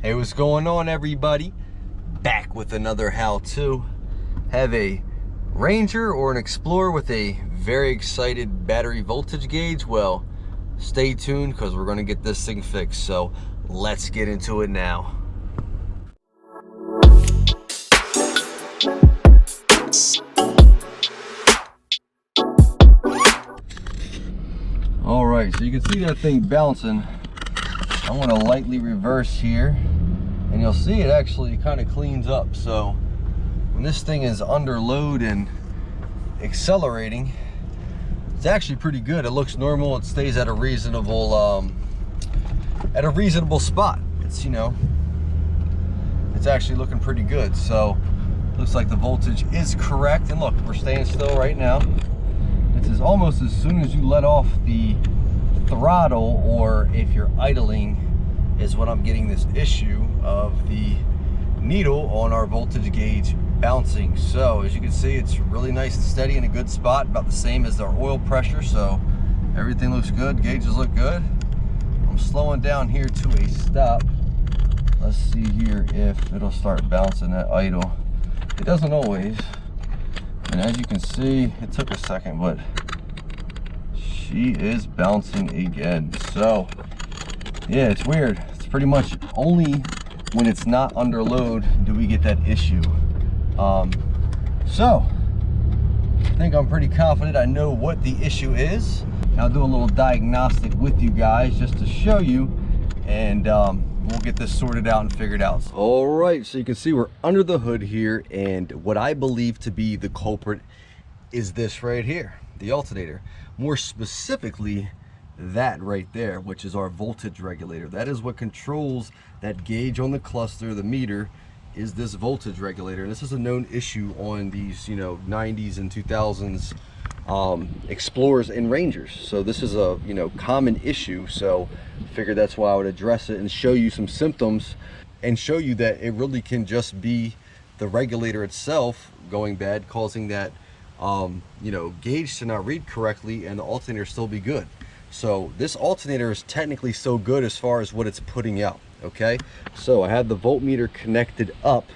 Hey, what's going on, everybody? Back with another how-to. Have a Ranger or an Explorer with a very excited battery voltage gauge? Well, stay tuned because we're going to get this thing fixed. So let's get into it now. All right, so you can see that thing bouncing. I want to lightly reverse here, and you'll see it actually kind of cleans up. So when this thing is under load and accelerating, it's actually pretty good. It looks normal. It stays at a reasonable spot. It's, you know, it's actually looking pretty good. So looks like the voltage is correct. And look, we're staying still right now. This is almost as soon as you let off the throttle, or if you're idling, is when I'm getting this issue of the needle on our voltage gauge bouncing. So as you can see, it's really nice and steady in a good spot, about the same as our oil pressure. So everything looks good, gauges look good. I'm slowing down here to a stop. Let's see here if it'll start bouncing at idle. It doesn't always, and as you can see, it took a second, but she is bouncing again. So yeah, it's weird. It's pretty much only when it's not under load do we get that issue. So I think I'm pretty confident I know what the issue is. I'll do a little diagnostic with you guys just to show you, and we'll get this sorted out and figured out. All right, so you can see we're under the hood here, and what I believe to be the culprit is this right here, the alternator. More specifically, that right there, which is our voltage regulator. That is what controls that gauge on the cluster, the meter, is this voltage regulator. And this is a known issue on these, you know, 90s and 2000s Explorers and Rangers. So this is a, you know, common issue. So I figured that's why I would address it and show you some symptoms and show you that it really can just be the regulator itself going bad, causing that you know, gauge to not read correctly and the alternator still be good. So this alternator is technically so good as far as what it's putting out. Okay, so I have the voltmeter connected up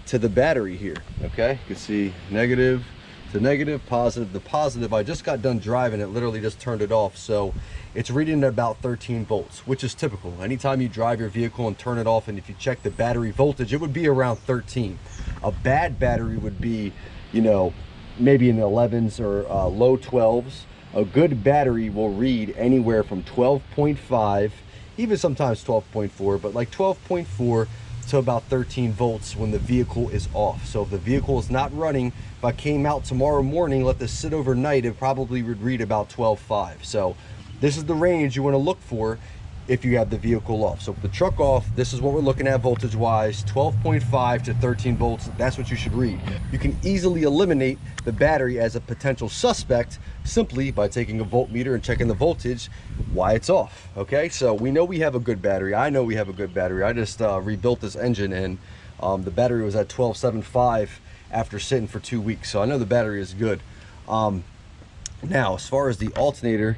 to the battery here. Okay, you can see negative to negative, positive to positive. I just got done driving it, literally just turned it off. So it's reading at about 13 volts, which is typical. Anytime you drive your vehicle and turn it off, and if you check the battery voltage, it would be around 13. A bad battery would be, you know, maybe in the 11s or low 12s. A good battery will read anywhere from 12.5, even sometimes 12.4, but like 12.4 to about 13 volts when the vehicle is off. So if the vehicle is not running, if I came out tomorrow morning, let this sit overnight, it probably would read about 12.5. So this is the range you want to look for if you have the vehicle off. So with the truck off, this is what we're looking at voltage wise, 12.5 to 13 volts. That's what you should read. You can easily eliminate the battery as a potential suspect simply by taking a voltmeter and checking the voltage why it's off. Okay, so we know we have a good battery. I know we have a good battery. I just rebuilt this engine, and the battery was at 12.75 after sitting for 2 weeks. So I know the battery is good. Now, as far as the alternator,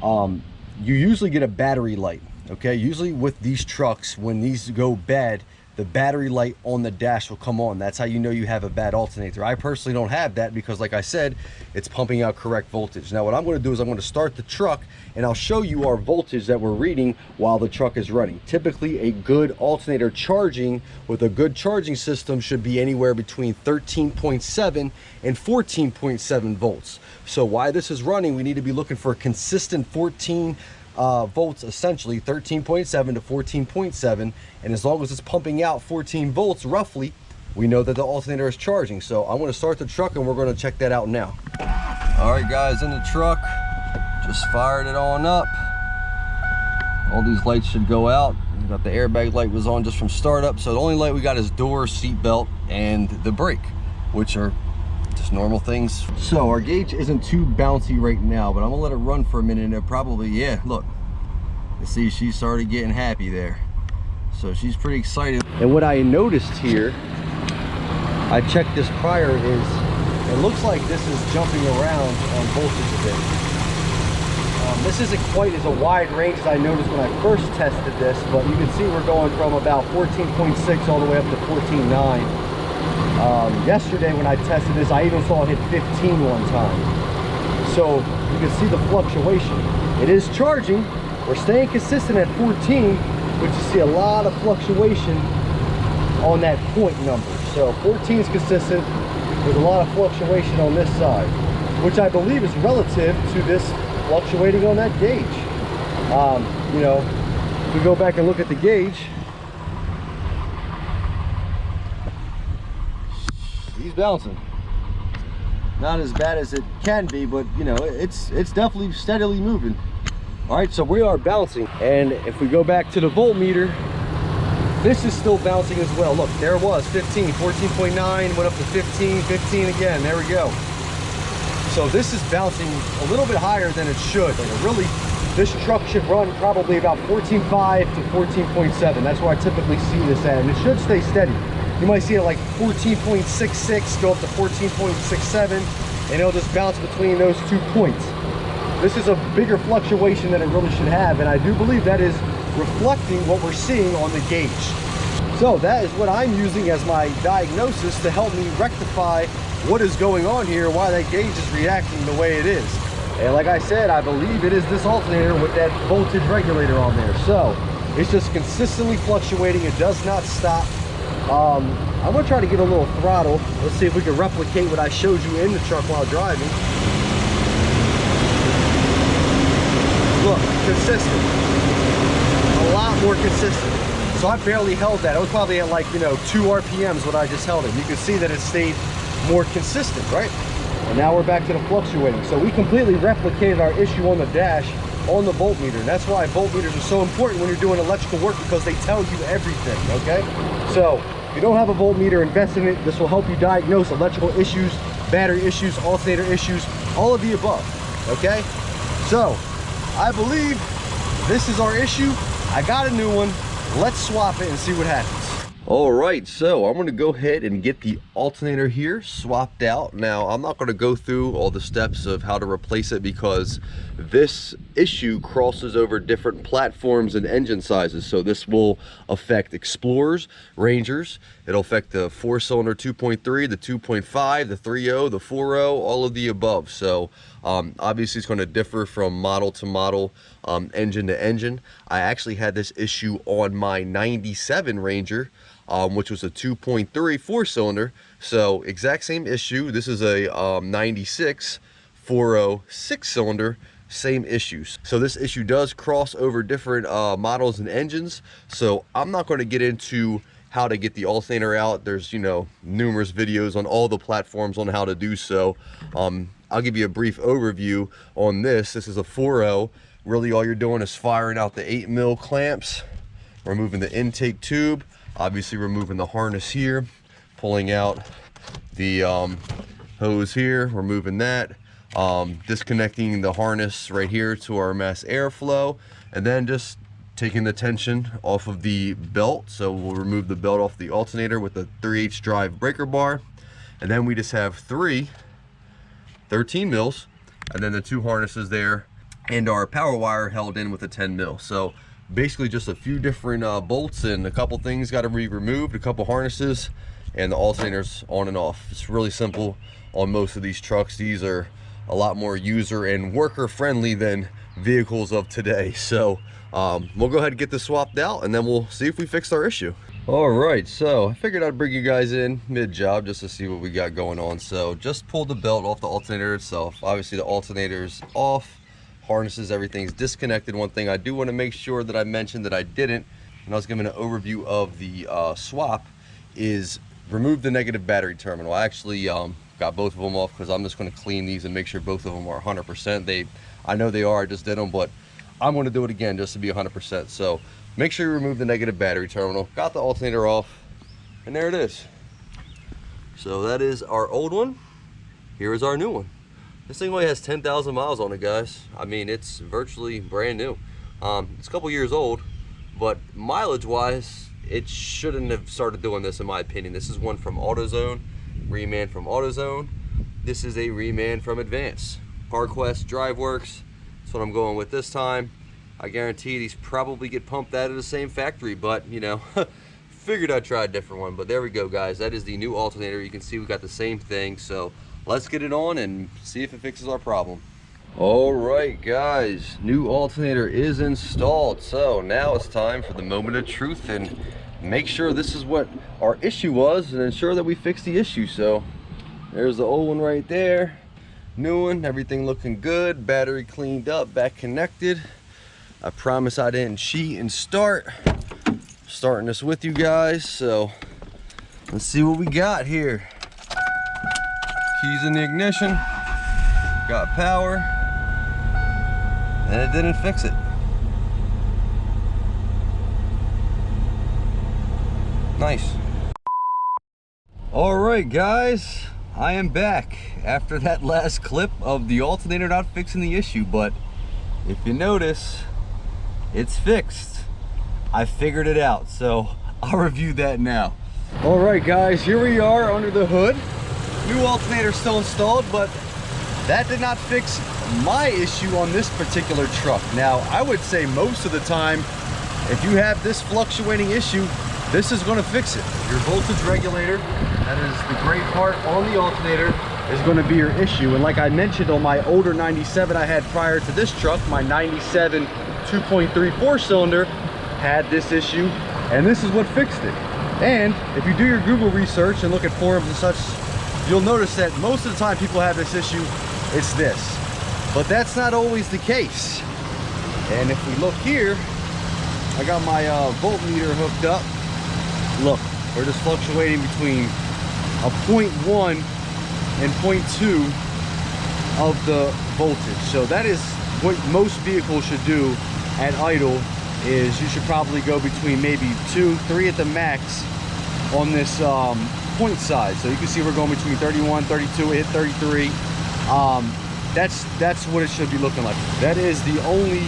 you usually get a battery light. Okay, usually with these trucks, when these go bad, the battery light on the dash will come on. That's how you know you have a bad alternator. I personally don't have that because, like I said, it's pumping out correct voltage. Now what I'm going to do is I'm going to start the truck, and I'll show you our voltage that we're reading while the truck is running. Typically a good alternator charging with a good charging system should be anywhere between 13.7 and 14.7 volts. So while this is running, we need to be looking for a consistent 14 volts, essentially 13.7 to 14.7, and as long as it's pumping out 14 volts roughly, we know that the alternator is charging. So I'm going to start the truck, and we're going to check that out now. All right guys, in the truck, just fired it on up. All these lights should go out. We got the airbag light was on just from startup, so the only light we got is door, seat belt, and the brake, which are just normal things. So our gauge isn't too bouncy right now, but I'm gonna let it run for a minute, and it probably, yeah, look, you see she started getting happy there. So she's pretty excited. And what I noticed here, I checked this prior, is it looks like this is jumping around on voltage a bit. This isn't quite as a wide range as I noticed when I first tested this, but you can see we're going from about 14.6 all the way up to 14.9. Yesterday when I tested this, I even saw it hit 15 one time. So you can see the fluctuation. It is charging. We're staying consistent at 14, but you see a lot of fluctuation on that point number. So 14 is consistent. There's a lot of fluctuation on this side, which I believe is relative to this fluctuating on that gauge. You know, if we go back and look at the gauge, he's bouncing. Not as bad as it can be, but you know, it's definitely steadily moving. All right, so we are bouncing, and if we go back to the voltmeter, this is still bouncing as well. Look, there it was, 15, 14.9, went up to 15, 15 again, there we go. So this is bouncing a little bit higher than it should. Like really, this truck should run probably about 14.5 to 14.7. That's where I typically see this at, and it should stay steady. You might see it like 14.66, go up to 14.67, and it'll just bounce between those 2 points. This is a bigger fluctuation than it really should have, and I do believe that is reflecting what we're seeing on the gauge. So that is what I'm using as my diagnosis to help me rectify what is going on here, why that gauge is reacting the way it is. And like I said, I believe it is this alternator with that voltage regulator on there. So it's just consistently fluctuating. It does not stop. I'm gonna try to get a little throttle. Let's see if we can replicate what I showed you in the truck while driving. Look, consistent. A lot more consistent. So I barely held that. It was probably at like, you know, 2 RPMs what I just held it. You can see that it stayed more consistent, right? And now we're back to the fluctuating. So we completely replicated our issue on the dash on the voltmeter. And that's why voltmeters are so important when you're doing electrical work, because they tell you everything, okay? So if you don't have a voltmeter, invest in it. This will help you diagnose electrical issues, battery issues, alternator issues, all of the above, okay? So I believe this is our issue. I got a new one. Let's swap it and see what happens. All right, so I'm gonna go ahead and get the alternator here swapped out. Now, I'm not gonna go through all the steps of how to replace it because this issue crosses over different platforms and engine sizes. So this will affect Explorers, Rangers. It'll affect the 4-cylinder 2.3, the 2.5, the 3.0, the 4.0, all of the above. So obviously it's gonna differ from model to model, engine to engine. I actually had this issue on my 97 Ranger, which was a 2.3 4-cylinder. So exact same issue. This is a 96 4.0 6-cylinder, same issues. So this issue does cross over different models and engines. So I'm not going to get into how to get the alternator out. There's, you know, numerous videos on all the platforms on how to do so. I'll give you a brief overview on this. This is a 4.0. Really all you're doing is firing out the 8mm clamps, removing the intake tube, obviously removing the harness here, pulling out the hose here, removing that, disconnecting the harness right here to our mass airflow, and then just taking the tension off of the belt. So we'll remove the belt off the alternator with the 3/8 drive breaker bar, and then we just have 3 13 mils, and then the 2 harnesses there, and our power wire held in with a 10 mil. So basically just a few different bolts and a couple things got to be removed, a couple harnesses, and the alternator's on and off. It's really simple on most of these trucks. These are a lot more user and worker friendly than vehicles of today. So we'll go ahead and get this swapped out, and then we'll see if we fixed our issue. All right, so I figured I'd bring you guys in mid-job just to see what we got going on. So just pulled the belt off the alternator itself. Obviously the alternator's off, harnesses, everything's disconnected. One thing I do want to make sure that I mentioned that I didn't, and I was giving an overview of the swap, is remove the negative battery terminal. I actually got both of them off because I'm just going to clean these and make sure both of them are 100%. I know they are, I just did them, but I'm going to do it again just to be 100%. So make sure you remove the negative battery terminal. Got the alternator off, and there it is. So that is our old one. Here is our new one. This thing only has 10,000 miles on it, guys. I mean, it's virtually brand new. It's a couple years old, but mileage wise, it shouldn't have started doing this in my opinion. This is one from AutoZone, reman from AutoZone. This is a reman from Advance. CarQuest, DriveWorks. It's That's what I'm going with this time. I guarantee these probably get pumped out of the same factory, but you know, figured I'd try a different one. But there we go, guys. That is the new alternator. You can see we got the same thing. So let's get it on and see if it fixes our problem. All right, guys, new alternator is installed. So now it's time for the moment of truth and make sure this is what our issue was and ensure that we fix the issue. So there's the old one right there, new one, everything looking good, battery cleaned up, back connected. I promise I didn't cheat and starting this with you guys. So let's see what we got here. Keys in the ignition, got power, and it didn't fix it. Nice. All right, guys, I am back after that last clip of the alternator not fixing the issue, but if you notice, it's fixed. I figured it out, so I'll review that now. All right, guys, here we are under the hood. New alternator still installed, but that did not fix my issue on this particular truck. Now, I would say most of the time, if you have this fluctuating issue, this is going to fix it. Your voltage regulator, that is the gray part on the alternator, is going to be your issue. And like I mentioned on my older 97 I had prior to this truck, my 97 2.34 cylinder had this issue, and this is what fixed it. And if you do your Google research and look at forums and such, you'll notice that most of the time people have this issue, it's this. But that's not always the case. And if we look here, I got my voltmeter hooked up. Look, we're just fluctuating between a 0.1 and 0.2 of the voltage. So that is what most vehicles should do at idle, is you should probably go between maybe 2, 3 at the max on this point side. So you can see we're going between 31, 32, it hit 33. That's what it should be looking like. That is the only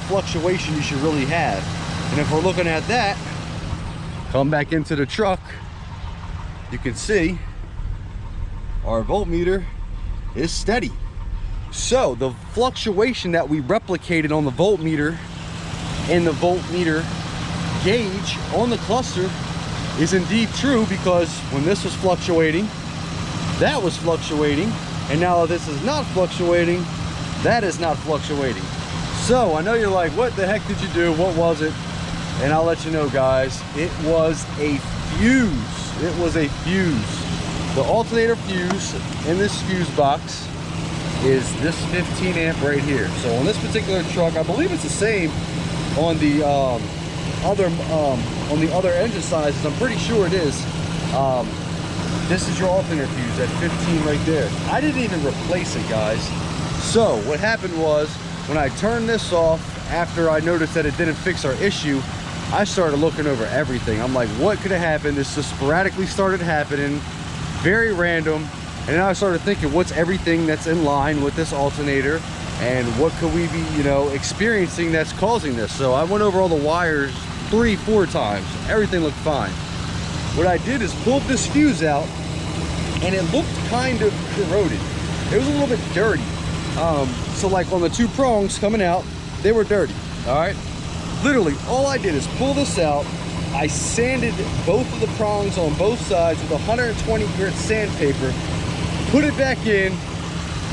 fluctuation you should really have. And if we're looking at that, come back into the truck, you can see our voltmeter is steady. So the fluctuation that we replicated on the voltmeter and the voltmeter gauge on the cluster is indeed true, because when this was fluctuating, that was fluctuating, and now this is not fluctuating, that is not fluctuating. So I know you're like, what the heck did you do? What was it? And I'll let you know, guys, it was a fuse. It was a fuse. The alternator fuse in this fuse box is this 15 amp right here. So on this particular truck, I believe it's the same on the other engine sizes. I'm pretty sure it is. This is your alternator fuse at 15 right there. I didn't even replace it, guys. So what happened was, when I turned this off, after I noticed that it didn't fix our issue, I started looking over everything. I'm like, what could have happened? This just sporadically started happening, very random. And then I started thinking, what's everything that's in line with this alternator, and what could we be, you know, experiencing that's causing this? So I went over all the wires 3-4 times. Everything looked fine. What I did is pulled this fuse out, and it looked kind of corroded. It was a little bit dirty. So like on the 2 prongs coming out, they were dirty. All right. Literally, all I did is pull this out. I sanded both of the prongs on both sides with 120 grit sandpaper, put it back in,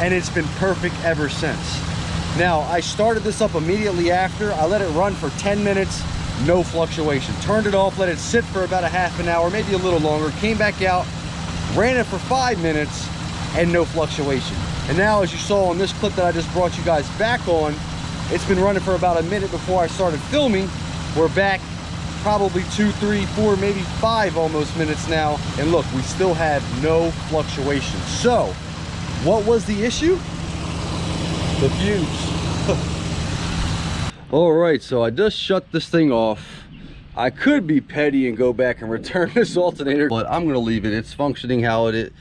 and it's been perfect ever since. Now, I started this up immediately after. I let it run for 10 minutes, no fluctuation. Turned it off, let it sit for about a half an hour, maybe a little longer. Came back out, ran it for 5 minutes, and no fluctuation. And now, as you saw on this clip that I just brought you guys back on, it's been running for about a minute before I started filming. We're back probably 2, 3, 4, maybe 5 almost minutes now. And look, we still have no fluctuation. So, what was the issue? The fuse. All right, so I just shut this thing off. I could be petty and go back and return this alternator, but I'm gonna leave it. It's functioning how it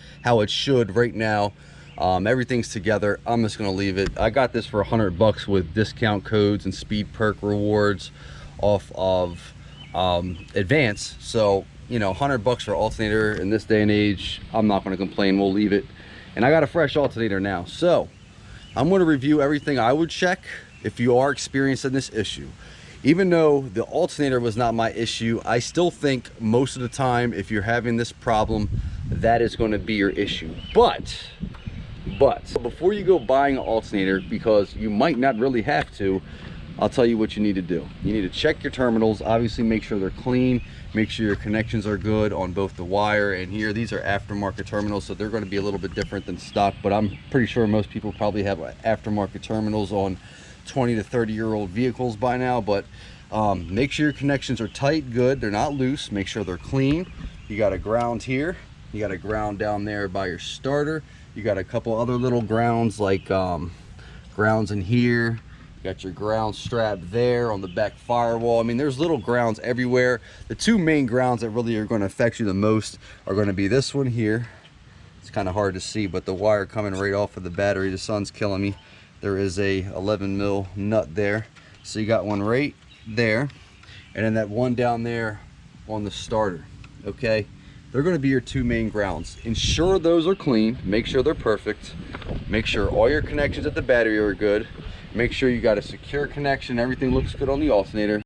should right now. Everything's together. I'm just gonna leave it. I got this for $100 with discount codes and speed perk rewards off of Advance. So, you know, $100 for alternator in this day and age, I'm not gonna complain. We'll leave it. And I got a fresh alternator now. So I'm gonna review everything I would check if you are experiencing this issue. Even though the alternator was not my issue, I still think most of the time if you're having this problem, that is going to be your issue. But before you go buying an alternator, because you might not really have to, I'll tell you what you need to do. You need to check your terminals, obviously make sure they're clean, make sure your connections are good on both the wire and here. These are aftermarket terminals, so they're going to be a little bit different than stock, but I'm pretty sure most people probably have aftermarket terminals on 20 to 30-year-old vehicles by now. But make sure your connections are tight, good, they're not loose, make sure they're clean. You got a ground here, you got a ground down there by your starter, you got a couple other little grounds like grounds in here. You got your ground strap there on the back firewall. I mean, there's little grounds everywhere. The two main grounds that really are going to affect you the most are going to be this one here. It's kind of hard to see, but the wire coming right off of the battery, the sun's killing me. There is a 11 mil nut there. So you got one right there, and then that one down there on the starter, okay? They're going to be your two main grounds. Ensure those are clean, make sure they're perfect, make sure all your connections at the battery are good, make sure you got a secure connection, everything looks good on the alternator.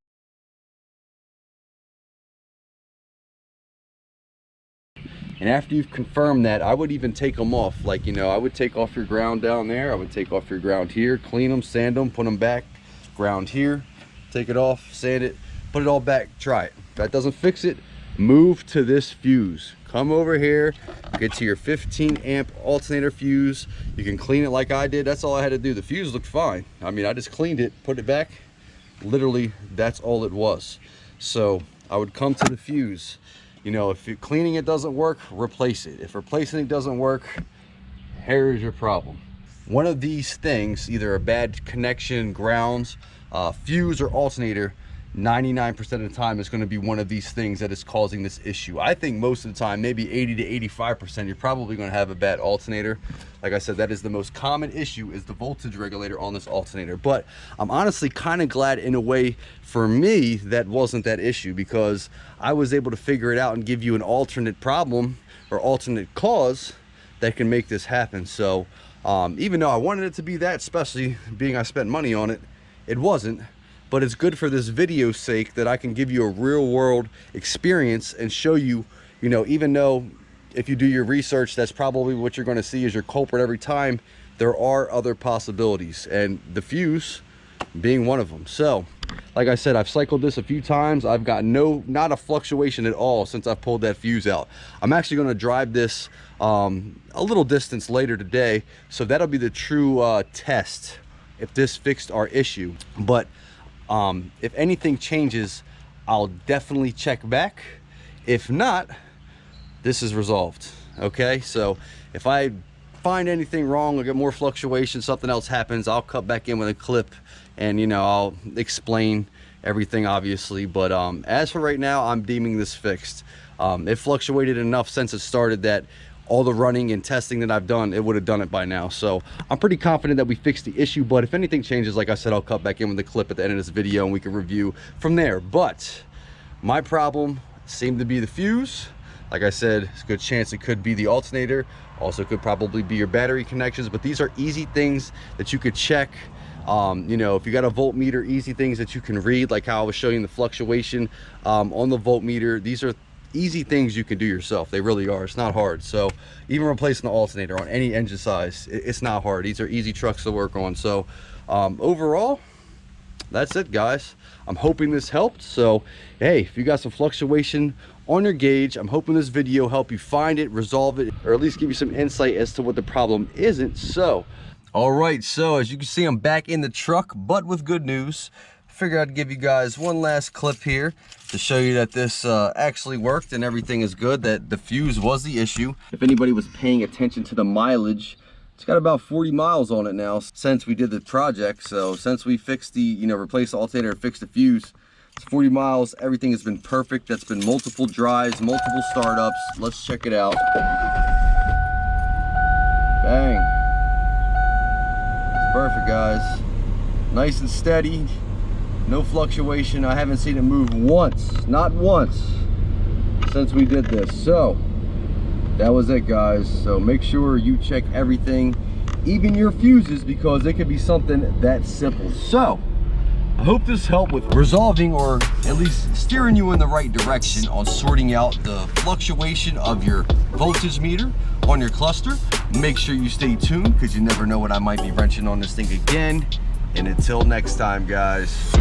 And after you've confirmed that, I would even take them off. Like, you know, I would take off your ground down there, I would take off your ground here, clean them, sand them, put them back, ground here, take it off, sand it, put it all back, try it. If that doesn't fix it, move to this fuse. Come over here, get to your 15 amp alternator fuse. You can clean it like I did. That's all I had to do. The fuse looked fine. I mean, I just cleaned it, put it back. Literally, that's all it was. So I would come to the fuse. You know, if cleaning it doesn't work, replace it. If replacing it doesn't work, here's your problem. One of these things, either a bad connection, grounds, fuse, or alternator, 99% of the time is going to be one of these things that is causing this issue. I think most of the time, maybe 80 to 85%, you're probably going to have a bad alternator. Like I said, that is the most common issue, is the voltage regulator on this alternator. But I'm honestly kind of glad in a way for me that wasn't that issue, because I was able to figure it out and give you an alternate problem or alternate cause that can make this happen. So even though I wanted it to be that, especially being I spent money on it, it wasn't. But it's good for this video's sake that I can give you a real world experience and show you, you know, even though if you do your research, that's probably what you're going to see is your culprit every time, there are other possibilities, and the fuse being one of them. So like I said, I've cycled this a few times. I've got not a fluctuation at all since I've pulled that fuse out. I'm actually going to drive this a little distance later today, so that'll be the true test if this fixed our issue. But if anything changes, I'll definitely check back. If not, this is resolved. Okay, so if I find anything wrong or get more fluctuation, something else happens, I'll cut back in with a clip and, you know, I'll explain everything, obviously. But as for right now, I'm deeming this fixed. It fluctuated enough since it started that all the running and testing that I've done, it would have done it by now. So I'm pretty confident that we fixed the issue, but if anything changes, like I said, I'll cut back in with the clip at the end of this video and we can review from there. But my problem seemed to be the fuse. Like I said, it's a good chance it could be the alternator. Also could probably be your battery connections, but these are easy things that you could check. You know, if you got a voltmeter, easy things that you can read, like how I was showing the fluctuation on the voltmeter. These are easy things you can do yourself. They really are. It's not hard. So even replacing the alternator on any engine size, it's not hard. These are easy trucks to work on. So overall, that's it, guys. I'm hoping this helped. So hey, if you got some fluctuation on your gauge, I'm hoping this video helped you find it, resolve it, or at least give you some insight as to what the problem isn't. So all right, so as you can see, I'm back in the truck, but with good news. Figured I'd give you guys one last clip here to show you that this actually worked and everything is good, that the fuse was the issue. If anybody was paying attention to the mileage, it's got about 40 miles on it now since we did the project. So since we fixed the, you know, replaced the alternator and fixed the fuse, it's 40 miles. Everything has been perfect. That's been multiple drives, multiple startups. Let's check it out. Bang. It's perfect, guys. Nice and steady. No fluctuation. I haven't seen it move once, not once, since we did this. So that was it, guys. So make sure you check everything even your fuses, because it could be something that simple. So I hope this helped with resolving, or at least steering you in the right direction on sorting out the fluctuation of your voltage meter on your cluster. Make sure you stay tuned, because you never know when I might be wrenching on this thing again. And until next time, guys.